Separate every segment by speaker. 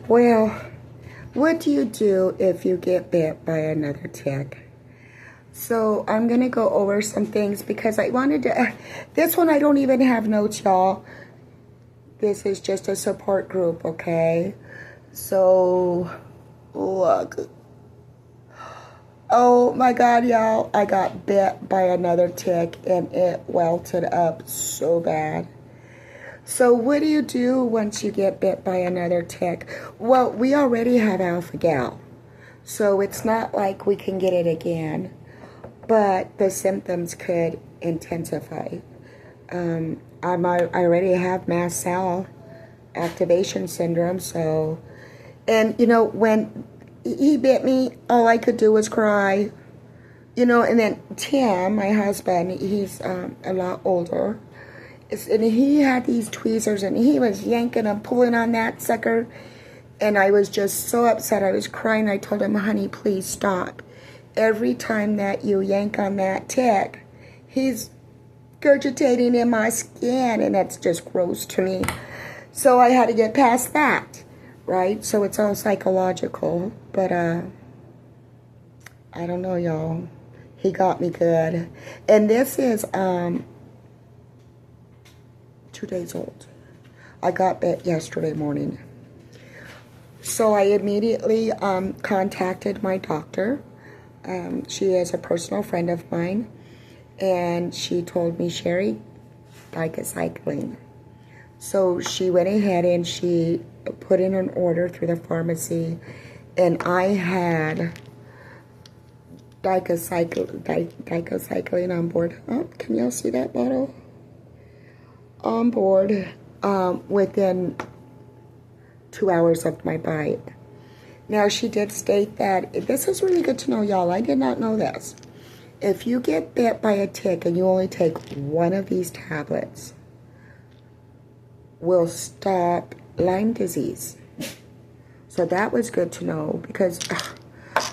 Speaker 1: Well, what do you do if you get bit by another tick? So I'm going to go over some things because I wanted to, this one I don't even have notes, y'all. This is just a support group, okay? So, look. Oh my God, y'all, I got bit by another tick and it welted up so bad. So what do you do once you get bit by another tick? Well, we already have alpha-gal, so it's not like we can get it again, but the symptoms could intensify. I already have mast cell activation syndrome, so, and you know, when he bit me, all I could do was cry, you know, and then Tim, my husband, he's a lot older, and he had these tweezers and he was yanking and pulling on that sucker, and I was just so upset. I was crying. I told him, honey, please stop. Every time that you yank on that tick, he's gurgitating in my skin, and that's just gross to me. So I had to get past that, right? So it's all psychological, but I don't know, y'all. He got me good. And this is 2 days old. I got bit yesterday morning. So I immediately contacted my doctor. She is a personal friend of mine, and she told me, Sherry, dicycline. So she went ahead and she put in an order through the pharmacy, and I had dicycline on board. Oh, can y'all see that bottle? On board within 2 hours of my bite. Now, she did state that, this is really good to know, y'all. I did not know this. If you get bit by a tick and you only take one of these tablets, will stop Lyme disease. So that was good to know, because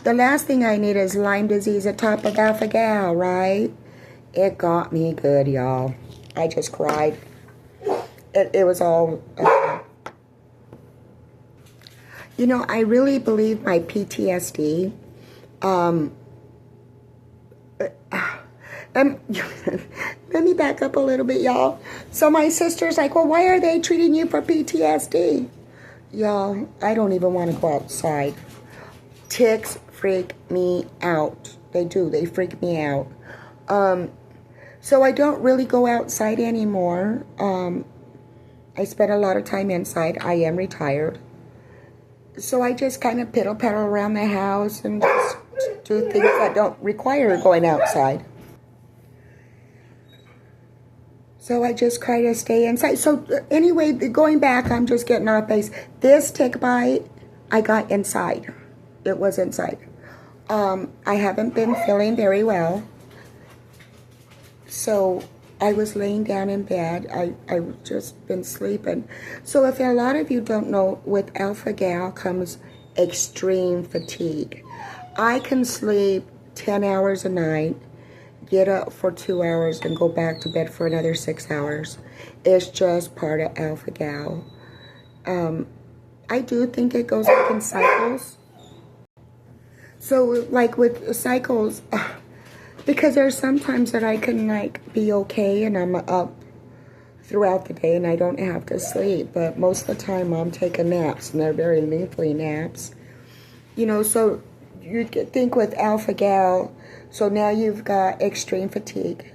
Speaker 1: the last thing I need is Lyme disease atop of alpha-gal, right? It got me good, y'all. I just cried. It was all... you know, I really believe my PTSD... let me back up a little bit, y'all. So my sister's like, well, why are they treating you for PTSD? Y'all, I don't even want to go outside. Ticks freak me out. They do. They freak me out. So I don't really go outside anymore. I spend a lot of time inside. I am retired. So I just kind of piddle-paddle around the house and just do things that don't require going outside. So I just try to stay inside. So anyway, going back, I'm just getting off base. This tick bite, I got inside. It was inside. I haven't been feeling very well. So I was laying down in bed. I've just been sleeping. So if a lot of you don't know, with alpha-gal comes extreme fatigue. I can sleep 10 hours a night, get up for 2 hours, and go back to bed for another 6 hours. It's just part of alpha-gal. I do think it goes up in cycles. So like with cycles, because there's sometimes that I can like be okay and I'm up throughout the day and I don't have to sleep. But most of the time I'm taking naps, and they're very lengthy naps. You know, so you think with alpha-gal, so now you've got extreme fatigue,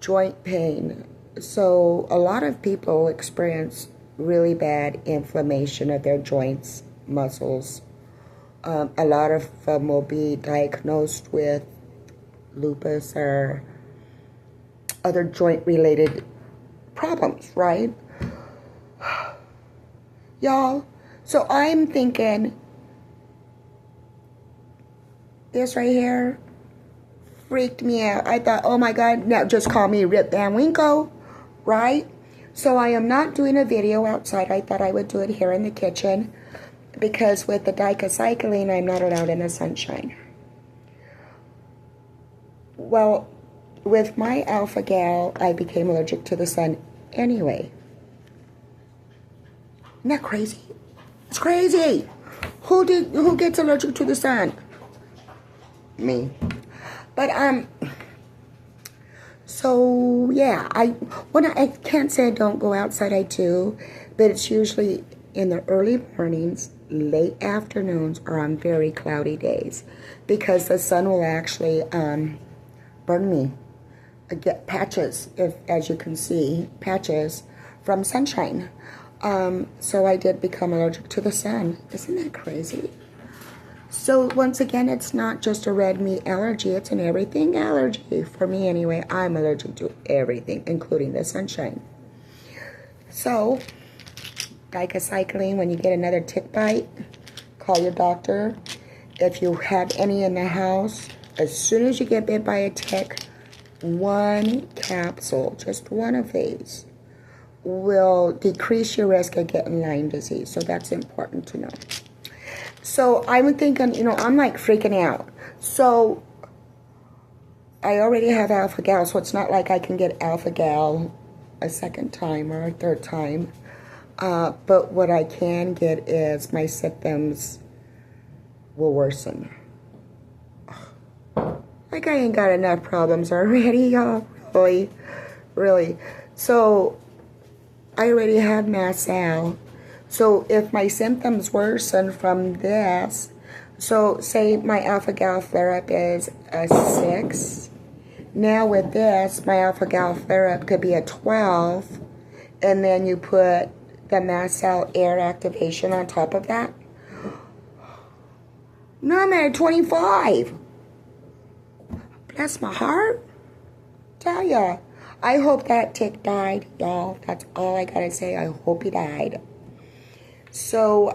Speaker 1: joint pain. So a lot of people experience really bad inflammation of their joints, muscles. A lot of them will be diagnosed with lupus or other joint-related problems, right? Y'all, so I'm thinking, this right here freaked me out. I thought, oh my God, now just call me Rip Van Winkle, right? So I am not doing a video outside. I thought I would do it here in the kitchen, because with the dicycline, I'm not allowed in the sunshine. Well, with my alpha-gal, I became allergic to the sun anyway. Isn't that crazy? It's crazy. Who gets allergic to the sun? Me. But so yeah, I can't say I don't go outside, I do, but it's usually in the early mornings, late afternoons, or on very cloudy days, because the sun will actually burn me. I get patches, as you can see, patches from sunshine. So I did become allergic to the sun. Isn't that crazy? So once again, it's not just a red meat allergy, it's an everything allergy. For me anyway, I'm allergic to everything, including the sunshine. So, cycling, when you get another tick bite, call your doctor. If you have any in the house, as soon as you get bit by a tick, one capsule, just one of these, will decrease your risk of getting Lyme disease. So that's important to know. So I'm thinking, I'm like freaking out. So I already have alpha-gal, so it's not like I can get alpha-gal a second time or a third time. But what I can get is my symptoms will worsen. Like I ain't got enough problems already, y'all. Really. So I already have mast cell. So if my symptoms worsen from this, so say my alpha-gal flare-up is a 6. Now with this, my alpha-gal flare-up could be a 12. And then you put the mast cell air activation on top of that. Now I'm at 25. Bless my heart. Tell ya. I hope that tick died, y'all. That's all I gotta say. I hope he died. So,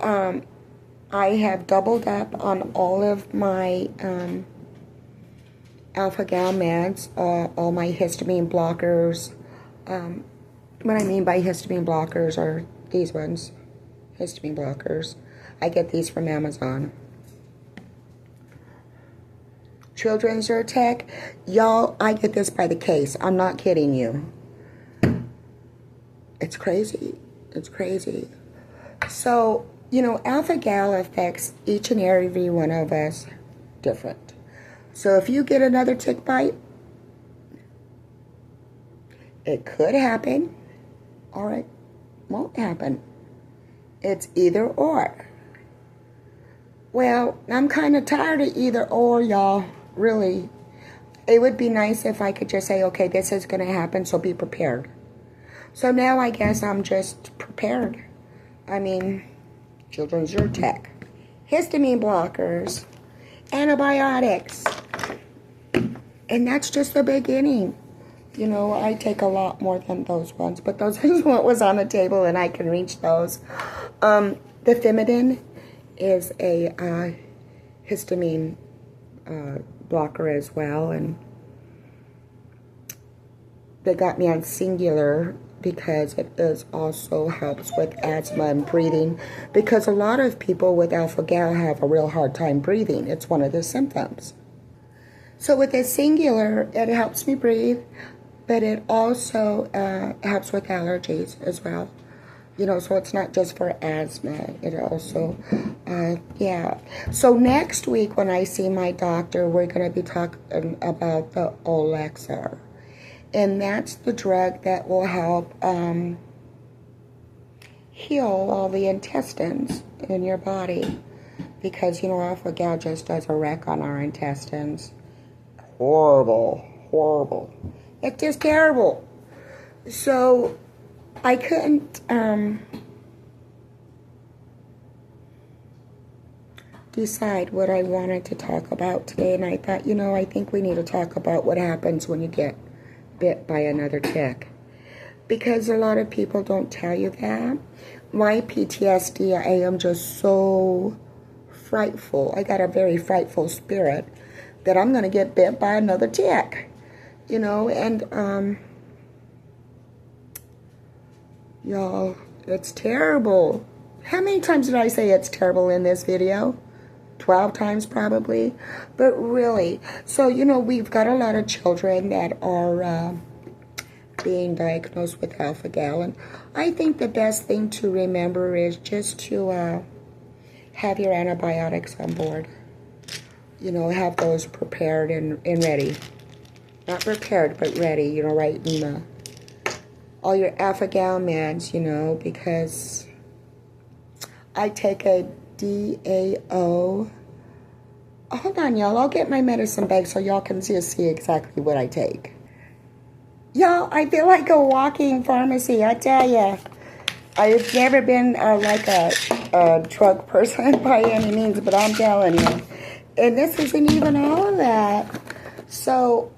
Speaker 1: I have doubled up on all of my alpha-gal meds, all my histamine blockers. What I mean by histamine blockers are these ones, histamine blockers. I get these from Amazon. Children's Zyrtec, y'all, I get this by the case. I'm not kidding you. It's crazy. It's crazy. So, alpha-gal affects each and every one of us different. So if you get another tick bite, it could happen, or it won't happen. It's either or. Well, I'm kind of tired of either or, y'all. Really. It would be nice if I could just say, okay, this is going to happen, so be prepared. So now I guess I'm just prepared. I mean, children's Zyrtec, histamine blockers, antibiotics. And that's just the beginning. I take a lot more than those ones, but those is what was on the table and I can reach those. The Bitten is a histamine blocker as well, and they got me on Singular because it also helps with asthma and breathing, because a lot of people with alpha-gal have a real hard time breathing. It's one of the symptoms. So with the Singular, it helps me breathe, but it also helps with allergies as well. So it's not just for asthma. It also, yeah. So next week when I see my doctor, we're going to be talking about the Olexar. And that's the drug that will help heal all the intestines in your body. Because, alpha-gal just does a wreck on our intestines. Horrible. It's just terrible. So, I couldn't decide what I wanted to talk about today. And I thought, I think we need to talk about what happens when you get bit by another tick, because a lot of people don't tell you that. My PTSD, I am just so frightful. I got a very frightful spirit that I'm going to get bit by another tick, and y'all, it's terrible. How many times did I say it's terrible in this video? 12 times probably. But really, so we've got a lot of children that are being diagnosed with alpha-gal, and I think the best thing to remember is just to have your antibiotics on board. You know, have those prepared and ready. Not prepared, but ready, you know, right in the, all your alpha-gal meds, you know, because I take a DAO. Hold on, y'all. I'll get my medicine bag so y'all can just see exactly what I take. Y'all, I feel like a walking pharmacy, I tell ya. I've never been like a drug person by any means, but I'm telling you. And this isn't even all of that. So,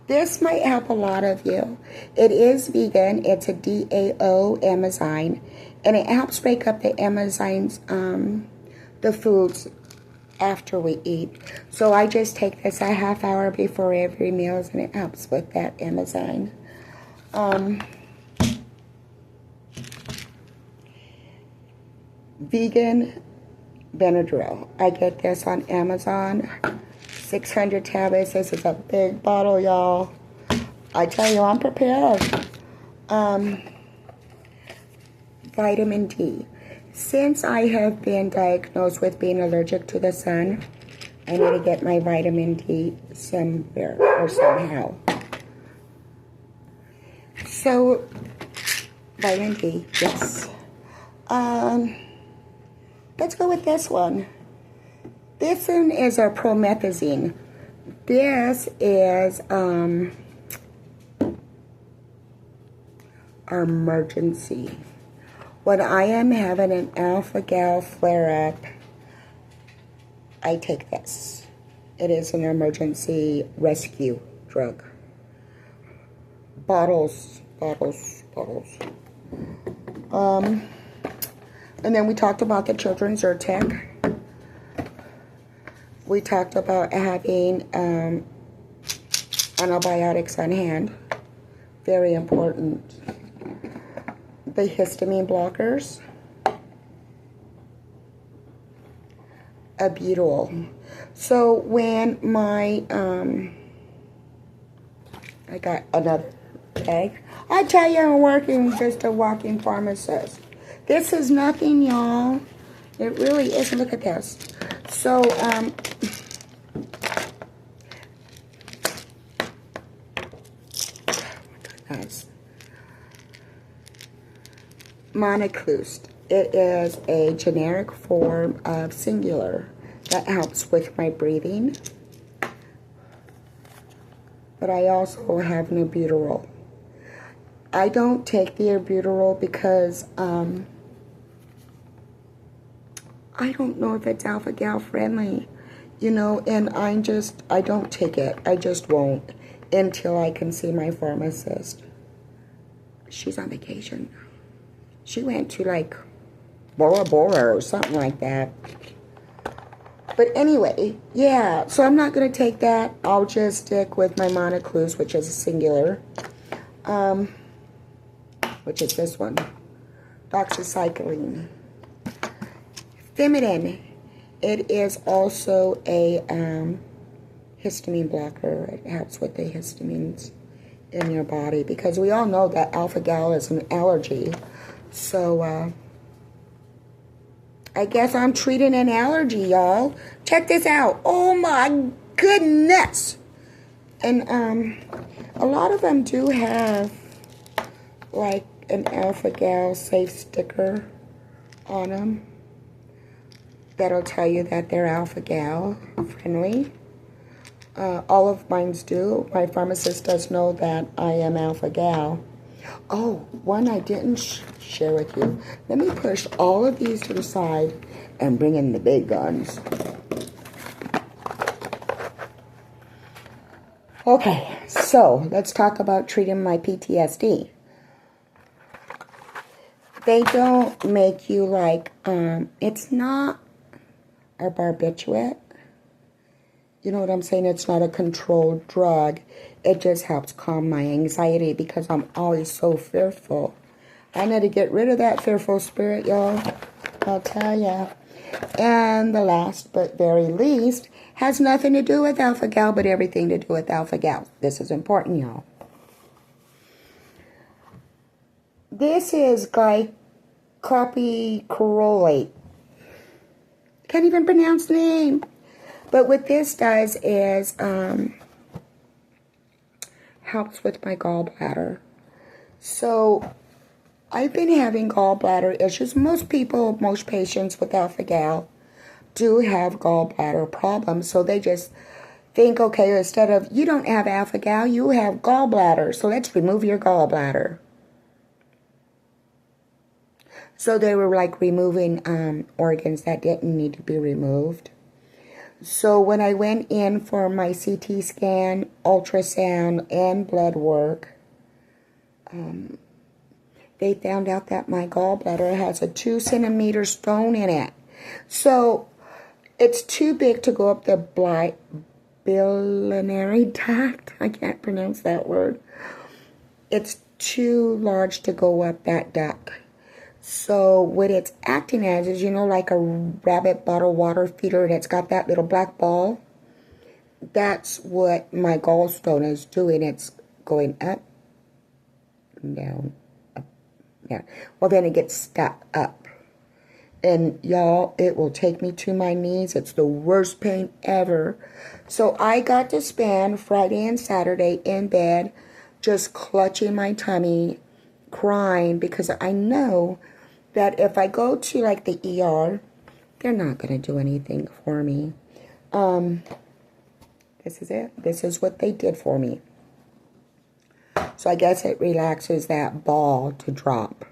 Speaker 1: this might help a lot of you. It is vegan. It's a DAO enzyme. And it helps break up the enzymes, the foods after we eat. So I just take this a half hour before every meal, and it helps with that enzyme. Vegan Benadryl. I get this on Amazon. 600 tablets. This is a big bottle, y'all. I tell you, I'm prepared. Vitamin D. Since I have been diagnosed with being allergic to the sun, I need to get my vitamin D somewhere or somehow. So, vitamin D, yes. Let's go with this one. This one is a promethazine. This is emergency. When I am having an alpha-gal flare-up, I take this. It is an emergency rescue drug. Bottles. And then we talked about the children's Zyrtec. We talked about having antibiotics on hand. Very important. The histamine blockers. A Bitten. So when my, I got another bag. I tell you, I'm working just a walking pharmacist. This is nothing, y'all. It really is. Look at this. So, oh my goodness. Monoclust. It is a generic form of singular that helps with my breathing. But I also have an albuterol. I don't take the albuterol because I don't know if it's alpha-gal friendly, you know, and I don't take it. I just won't until I can see my pharmacist. She's on vacation. She went to like Bora Bora or something like that. But anyway, yeah, so I'm not going to take that. I'll just stick with my Monoclust, which is a singular, which is this one, doxycycline. Bitten. It is also a histamine blocker. It helps with the histamines in your body because we all know that alpha-gal is an allergy. So, I guess I'm treating an allergy, y'all. Check this out. Oh my goodness. And a lot of them do have like an alpha-gal safe sticker on them that'll tell you that they're alpha-gal friendly. All of mine do. My pharmacist does know that I am alpha-gal. Oh, one I didn't share with you. Let me push all of these to the side and bring in the big guns. Okay, so let's talk about treating my PTSD. They don't make you like, it's not a barbiturate. You know what I'm saying? It's not a controlled drug. It just helps calm my anxiety because I'm always so fearful. I need to get rid of that fearful spirit, y'all. I'll tell ya. And the last but very least has nothing to do with alpha-gal, but everything to do with alpha-gal. This is important, y'all. This is glycopyrrolate. Can't even pronounce the name. But what this does is helps with my gallbladder. So I've been having gallbladder issues. Most people, most patients with alpha-gal do have gallbladder problems. So they just think, okay, instead of, you don't have alpha-gal, you have gallbladder. So let's remove your gallbladder. So they were like removing organs that didn't need to be removed. So when I went in for my CT scan, ultrasound, and blood work, they found out that my gallbladder has a 2-centimeter stone in it. So it's too big to go up the biliary tract. I can't pronounce that word. It's too large to go up that duct. So what it's acting as is, you know, like a rabbit bottle water feeder, and it's got that little black ball. That's what my gallstone is doing. It's going up, down, up, down. Well, then it gets stuck up. And y'all, it will take me to my knees. It's the worst pain ever. So I got to spend Friday and Saturday in bed just clutching my tummy, crying, because I know that if I go to like the ER, they're not going to do anything for me. This is it. This is what they did for me. So I guess it relaxes that ball to drop.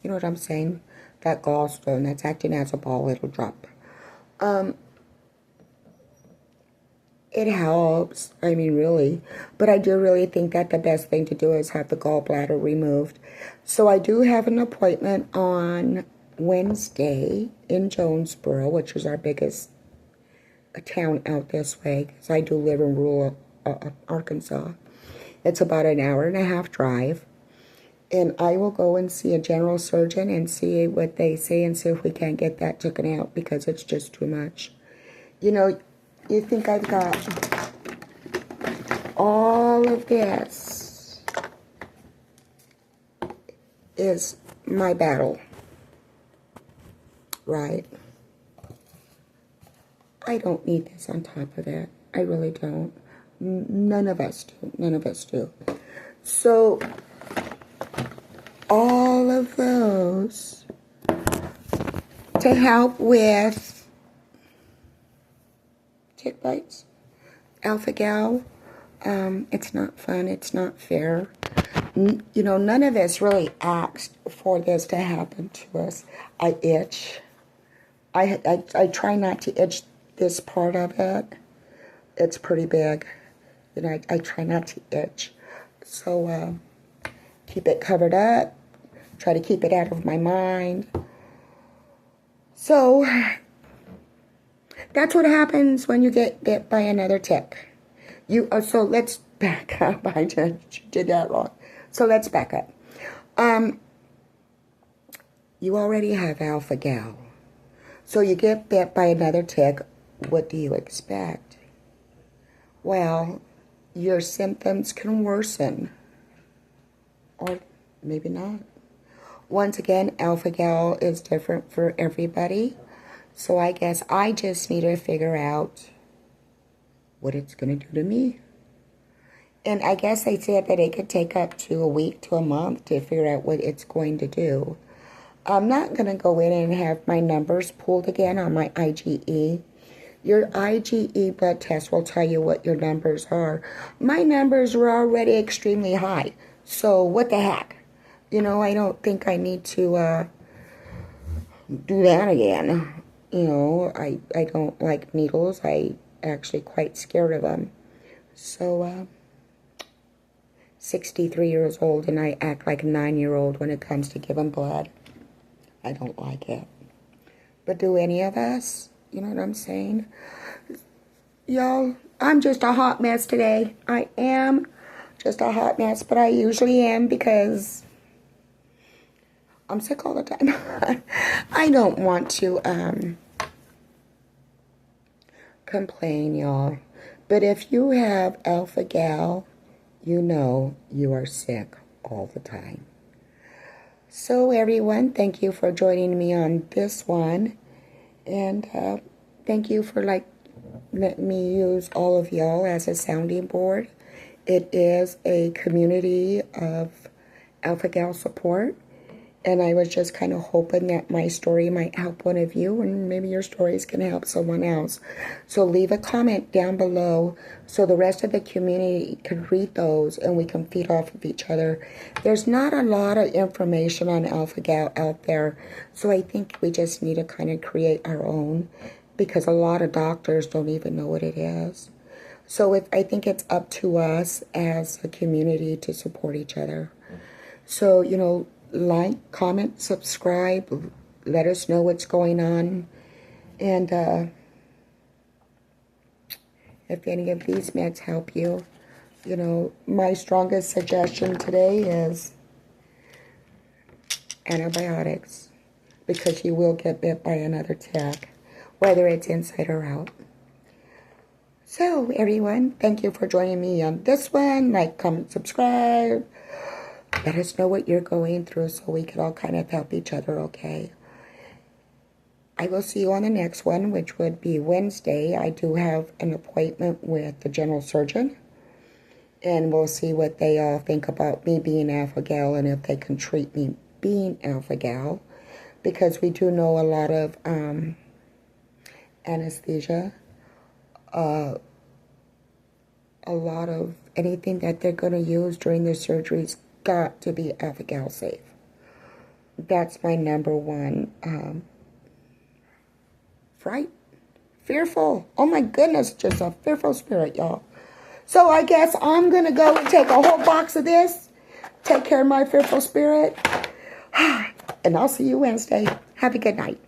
Speaker 1: You know what I'm saying? That gallstone that's acting as a ball, it'll drop. It helps. I mean, really. But I do really think that the best thing to do is have the gallbladder removed. So I do have an appointment on Wednesday in Jonesboro, which is our biggest town out this way, because I do live in rural Arkansas. It's about an hour-and-a-half drive. And I will go and see a general surgeon and see what they say and see if we can't get that taken out, because it's just too much. You know, you think I've got all of this is my battle, right? I don't need this on top of it. I really don't. None of us do. None of us do. So all of those to help with tick bites, alpha-gal. It's not fun. It's not fair. You know, none of us really asked for this to happen to us. I itch. I try not to itch this part of it. It's pretty big. You know, I try not to itch. So keep it covered up. Try to keep it out of my mind. So that's what happens when you get bit by another tick. So let's back up. I did that wrong. So let's back up. You already have alpha-gal. So you get bit by another tick. What do you expect? Well, your symptoms can worsen. Or maybe not. Once again, alpha-gal is different for everybody. So I guess I just need to figure out what it's going to do to me. And I guess they said that it could take up to a week to a month to figure out what it's going to do. I'm not going to go in and have my numbers pulled again on my IgE. Your IgE blood test will tell you what your numbers are. My numbers were already extremely high. So what the heck? You know, I don't think I need to do that again. You know, I don't like needles. I actually quite scared of them. So 63 years old, and I act like a 9-year-old when it comes to giving blood. I don't like it. But do any of us? You know what I'm saying? Y'all, I'm just a hot mess today. I am just a hot mess, but I usually am because I'm sick all the time. I don't want to complain, y'all. But if you have alpha-gal, you know you are sick all the time. So everyone, thank you for joining me on this one. And thank you for letting me use all of y'all as a sounding board. It is a community of Alpha Gal support. And I was just kind of hoping that my story might help one of you, and maybe your stories can help someone else. So leave a comment down below so the rest of the community can read those and we can feed off of each other. There's not a lot of information on Alpha Gal out there, so I think we just need to kind of create our own, because a lot of doctors don't even know what it is. So I think it's up to us as a community to support each other. So, you know, like, comment, subscribe, let us know what's going on. And if any of these meds help you, you know, my strongest suggestion today is antibiotics, because you will get bit by another tick, whether it's inside or out. So, everyone, thank you for joining me on this one. Like, comment, subscribe. Let us know what you're going through so we can all kind of help each other, okay? I will see you on the next one, which would be Wednesday. I do have an appointment with the general surgeon, and we'll see what they all think about me being Alpha Gal and if they can treat me being Alpha Gal, because we do know a lot of anesthesia, a lot of anything that they're going to use during the surgeries got to be Alpha Gal safe. That's my number one fright. Fearful. Oh my goodness, just a fearful spirit, y'all. So I guess I'm going to go and take a whole box of this. Take care of my fearful spirit. And I'll see you Wednesday. Have a good night.